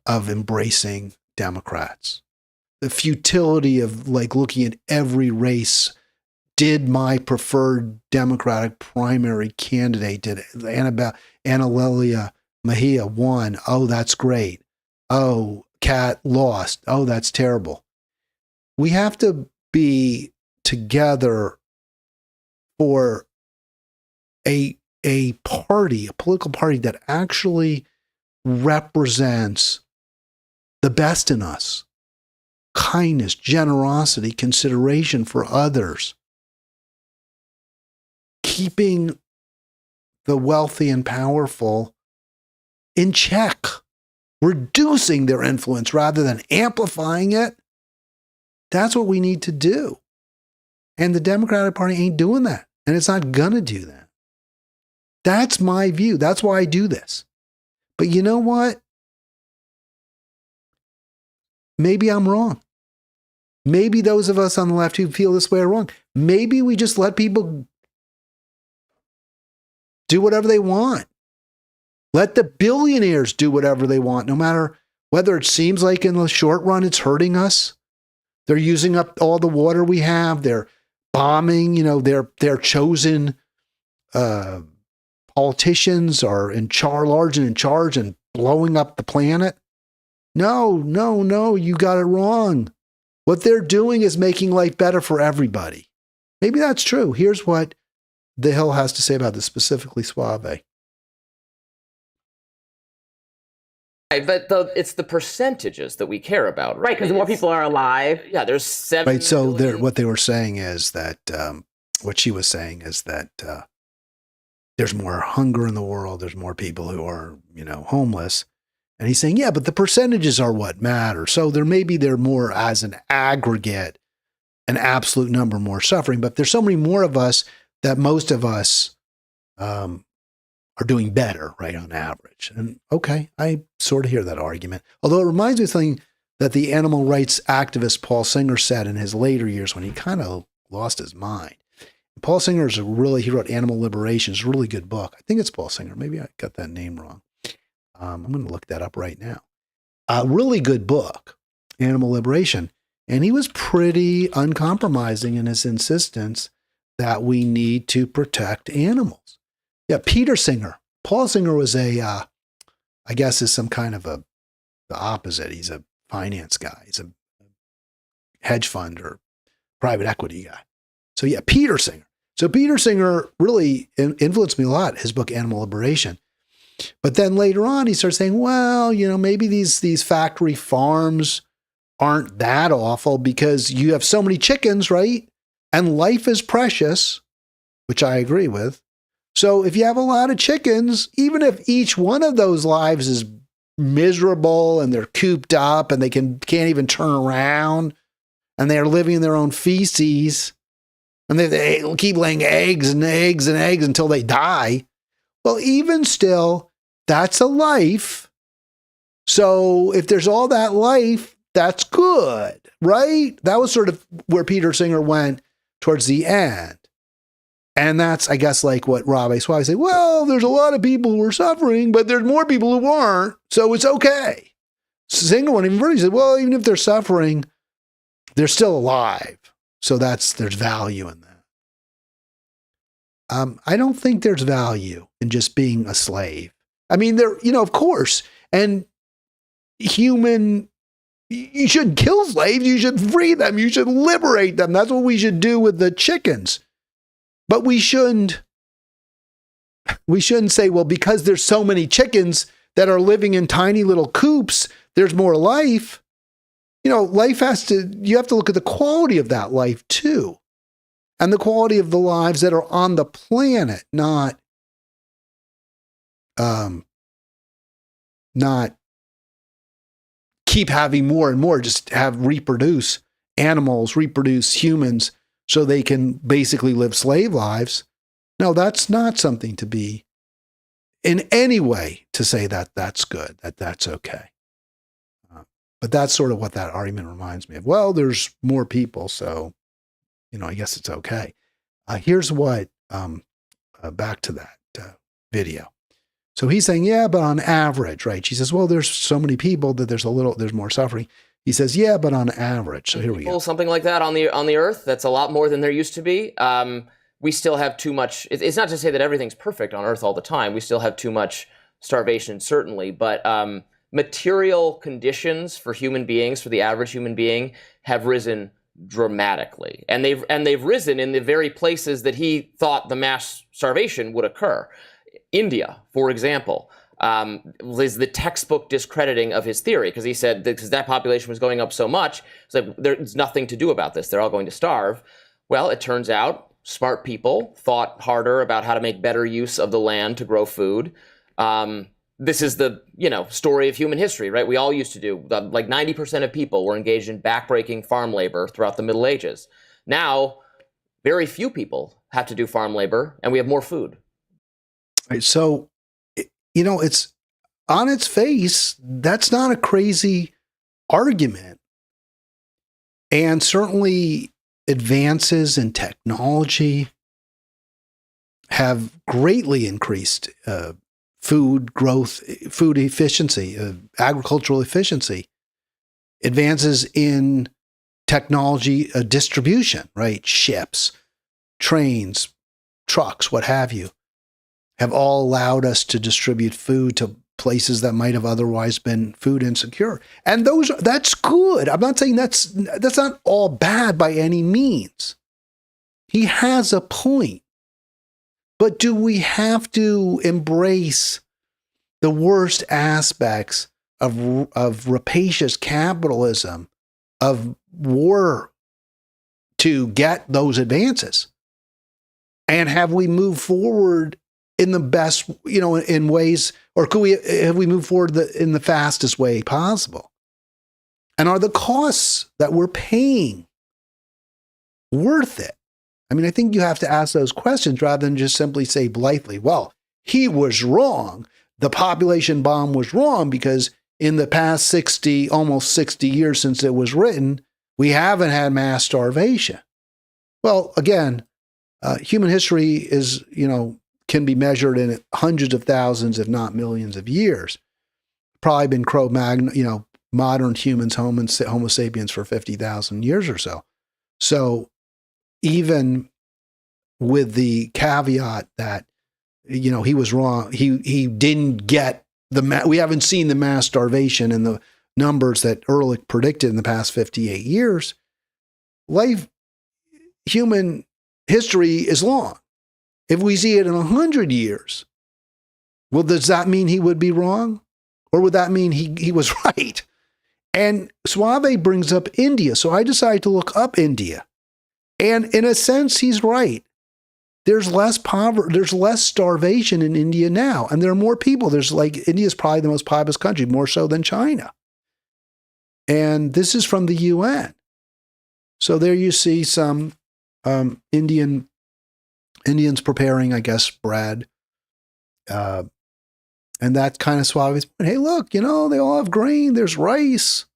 of embracing Democrats. The futility of looking at every race. Did my preferred Democratic primary candidate, did Annalia Mejia won? Oh, that's great. Oh, Cat lost. Oh, that's terrible. We have to be together for a political party that actually represents the best in us. Kindness, generosity, consideration for others. Keeping the wealthy and powerful in check, reducing their influence rather than amplifying it. That's what we need to do. And the Democratic Party ain't doing that. And it's not going to do that. That's my view. That's why I do this. But you know what? Maybe I'm wrong. Maybe those of us on the left who feel this way are wrong. Maybe we just let people do whatever they want. Let the billionaires do whatever they want, no matter whether it seems like in the short run it's hurting us. They're using up all the water we have. They're bombing, their chosen politicians are large and in charge and blowing up the planet. No, you got it wrong. What they're doing is making life better for everybody. Maybe that's true. Here's what The Hill has to say about this, specifically Suave. Right, but it's the percentages that we care about, right? Right, because more people are alive. Yeah, there's 7 Right. So million. what they were saying is that what she was saying is that there's more hunger in the world. There's more people who are, homeless. And he's saying, yeah, but the percentages are what matter. So they're more as an aggregate, an absolute number more suffering. But there's so many more of us that most of us are doing better, right, on average. And okay, I sort of hear that argument. Although it reminds me of something that the animal rights activist Paul Singer said in his later years when he kind of lost his mind. Paul Singer he wrote Animal Liberation. It's a really good book. I think it's Paul Singer. Maybe I got that name wrong. I'm going to look that up right now. A really good book, Animal Liberation. And he was pretty uncompromising in his insistence that we need to protect animals. Yeah, Peter Singer. Paul Singer was I guess is some kind of the opposite. He's a finance guy. He's a hedge fund or private equity guy. So yeah, Peter Singer. So Peter Singer really influenced me a lot, his book, Animal Liberation. But then later on, he starts saying, well, maybe these factory farms aren't that awful because you have so many chickens, right? And life is precious, which I agree with. So if you have a lot of chickens, even if each one of those lives is miserable and they're cooped up and they can't even turn around and they're living in their own feces and they keep laying eggs and eggs and eggs until they die. Well, even still, that's a life. So if there's all that life, that's good, right? That was sort of where Peter Singer went towards the end. And that's, I guess, like what Rob A. Swag said, well, there's a lot of people who are suffering, but there's more people who aren't, so it's okay. Singer went even further. He said, well, even if they're suffering, they're still alive. So there's value in that. I don't think there's value in just being a slave. I mean, of course, and you shouldn't kill slaves. You should free them. You should liberate them. That's what we should do with the chickens. But we shouldn't say, well, because there's so many chickens that are living in tiny little coops, there's more life. You have to look at the quality of that life too. And the quality of the lives that are on the planet, not keep having more and more, just reproduce animals, reproduce humans so they can basically live slave lives. No, that's not something to be in any way to say that that's good, that's okay. But that's sort of what that argument reminds me of. Well, there's more people, so I guess it's okay. Here's what, back to that video. So he's saying, yeah, but on average, right? She says, well, there's so many people that there's more suffering. He says, yeah, but on average. So here we go. Something like that on the earth, that's a lot more than there used to be. We still have too much. It's not to say that everything's perfect on earth all the time. We still have too much starvation, certainly. But material conditions for human beings, for the average human being, have risen dramatically, and they've risen in the very places that he thought the mass starvation would occur. India, for example, is the textbook discrediting of his theory, because he said because that population was going up so much, it's like there's nothing to do about this. They're all going to starve. Well, it turns out smart people thought harder about how to make better use of the land to grow food. This is the story of human history, right? We all used to do, like 90% of people were engaged in backbreaking farm labor throughout the Middle Ages. Now, very few people have to do farm labor, and we have more food. Right. So, it's on its face, that's not a crazy argument. And certainly advances in technology have greatly increased food growth, food efficiency, agricultural efficiency, advances in technology distribution, right? Ships, trains, trucks, what have you, have all allowed us to distribute food to places that might have otherwise been food insecure. And that's good. I'm not saying that's not all bad by any means. He has a point. But do we have to embrace the worst aspects of rapacious capitalism, of war to get those advances? And have we moved forward in the best, in ways, or have we moved forward in the fastest way possible? And are the costs that we're paying worth it? I mean, I think you have to ask those questions rather than just simply say blithely, well, he was wrong. The population bomb was wrong because in the past almost 60 years since it was written, we haven't had mass starvation. Well, again, human history is, can be measured in hundreds of thousands, if not millions of years. Probably been Cro-Magnon, modern humans, Homo sapiens, for 50,000 years or so. So even with the caveat that, he was wrong, he didn't get we haven't seen the mass starvation and the numbers that Ehrlich predicted in the past 58 years. Human history is long. If we see it in 100 years, well, does that mean he would be wrong? Or would that mean he was right? And Suave brings up India. So I decided to look up India. And in a sense, he's right. There's less poverty, there's less starvation in India now. And there are more people. India's probably the most populous country, more so than China. And this is from the UN. So there you see some Indians preparing, I guess, bread. And that's kind of Suave's point. Hey, look, they all have grain. There's rice.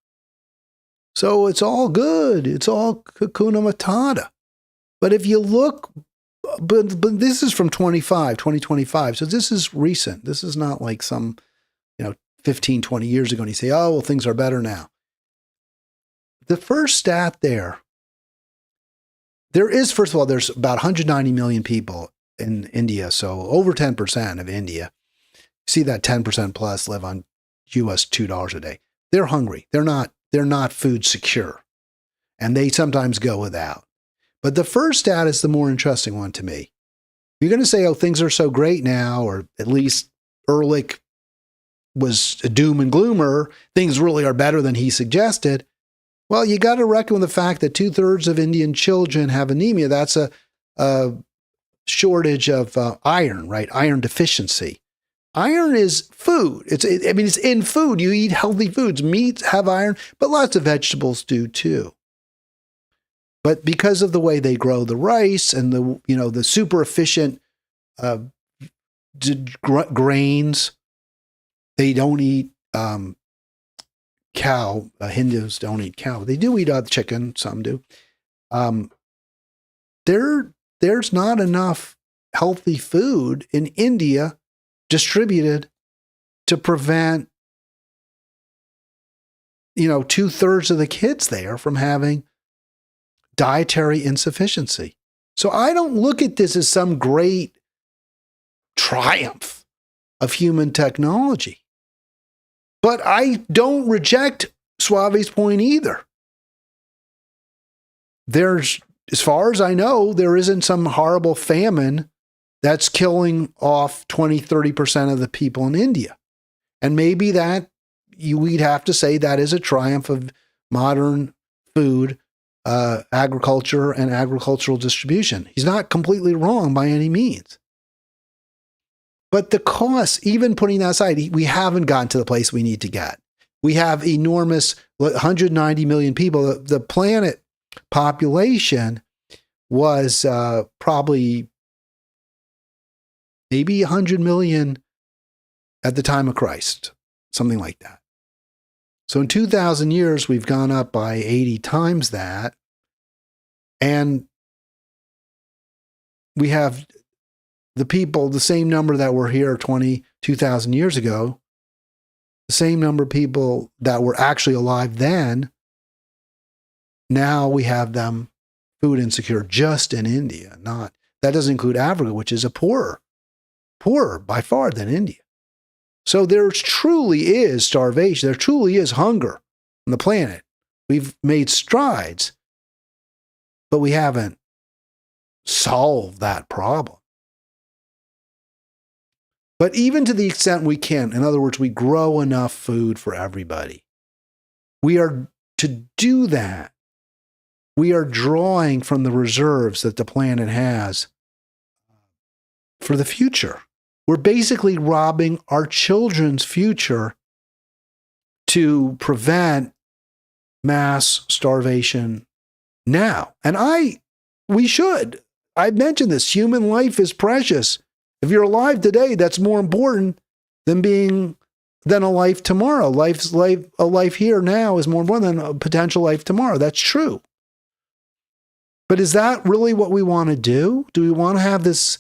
So it's all good. It's all Hakuna Matata. But if you look, but this is from 2025. So this is recent. This is not like some, 15, 20 years ago. And you say, oh, well, things are better now. The first stat there is, first of all, there's about 190 million people in India. So over 10% of India. See that 10% plus live on US $2 a day. They're hungry. They're not food secure. And they sometimes go without. But the first stat is the more interesting one to me. You're going to say, oh, things are so great now, or at least Ehrlich was a doom and gloomer. Things really are better than he suggested. Well, you got to reckon with the fact that 2/3 of Indian children have anemia. That's a shortage of iron, right? Iron deficiency. Iron is food. It's in food. You eat healthy foods. Meats have iron, but lots of vegetables do too. But because of the way they grow the rice and the super efficient grains, they don't eat cow. Hindus don't eat cow. They do eat chicken. Some do. There's not enough healthy food in India distributed to prevent 2/3 of the kids there from having dietary insufficiency. So I don't look at this as some great triumph of human technology. But I don't reject Suave's point either. There's, as far as I know, there isn't some horrible famine that's killing off 20, 30% of the people in India. And maybe we'd have to say that is a triumph of modern food, agriculture, and agricultural distribution. He's not completely wrong by any means. But the costs, even putting that aside, we haven't gotten to the place we need to get. We have enormous 190 million people. The planet population was probably maybe 100 million at the time of Christ, something like that. So in 2,000 years, we've gone up by 80 times that. And we have the people, the same number that were here 2,000 years ago, the same number of people that were actually alive then. Now we have them food insecure just in India. That doesn't include Africa, which is poorer by far than India. So there truly is starvation. There truly is hunger on the planet. We've made strides, but we haven't solved that problem. But even to the extent we can, in other words, we grow enough food for everybody, we are to do that. We are drawing from the reserves that the planet has for the future. We're basically robbing our children's future to prevent mass starvation now. And we should. I've mentioned this. Human life is precious. If you're alive today, that's more important than a life tomorrow. A life here now is more important than a potential life tomorrow. That's true. But is that really what we want to do? Do we want to have this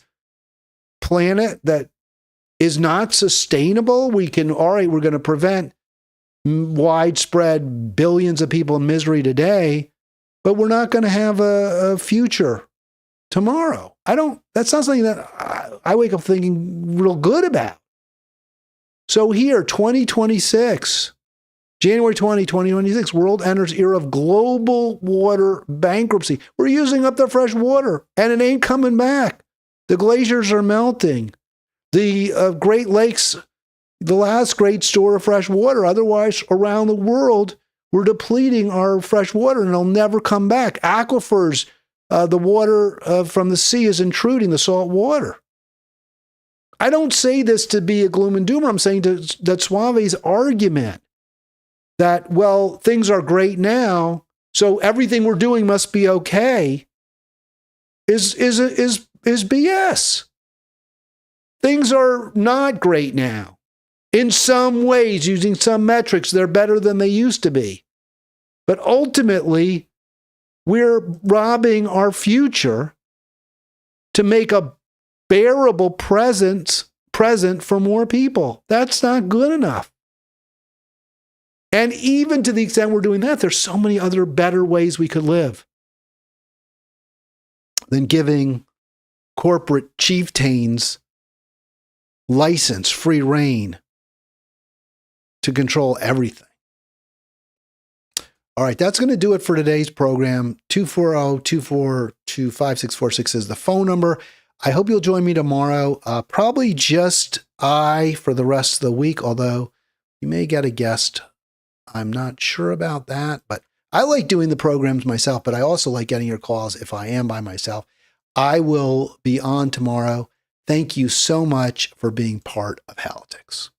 planet that is not sustainable? We're going to prevent widespread billions of people in misery today, but we're not going to have a future tomorrow. That's not something that I wake up thinking real good about. So here, 2026, January 2026, world enters era of global water bankruptcy. We're using up the fresh water, and it ain't coming back. The glaciers are melting. The Great Lakes, the last great store of fresh water. Otherwise, around the world, we're depleting our fresh water, and it'll never come back. Aquifers, the water from the sea is intruding, the salt water. I don't say this to be a gloom and doomer. I'm saying that Suave's argument that, well, things are great now, so everything we're doing must be okay, is BS. Things are not great now. In some ways, using some metrics, they're better than they used to be. But ultimately, we're robbing our future to make a bearable present for more people. That's not good enough. And even to the extent we're doing that, there's so many other better ways we could live than giving corporate chieftains license, free reign to control everything. All right, that's going to do it for today's program. 240-242-5646 is the phone number. I hope you'll join me tomorrow. Probably just I for the rest of the week, although you may get a guest. I'm not sure about that, but I like doing the programs myself, but I also like getting your calls if I am by myself. I will be on tomorrow. Thank you so much for being part of Halitics.